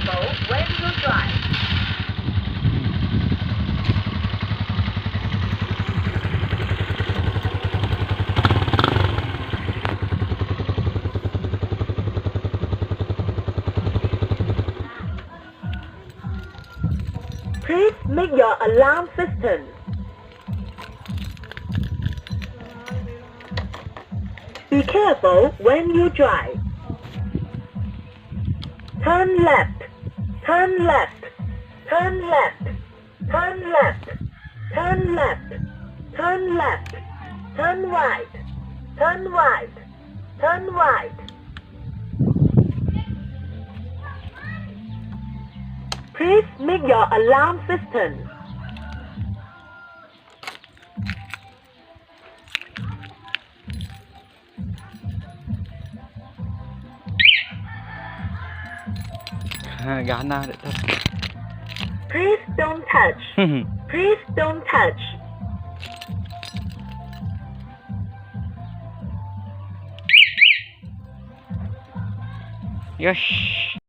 careful when you drive. Please make your alarm system. Be careful when you drive. Turn left, turn left, turn left, turn left, turn left, turn left, turn right, turn right, turn right. Please make your alarm system. Gana đấy thật. Please don't touch. Please don't touch. Yes.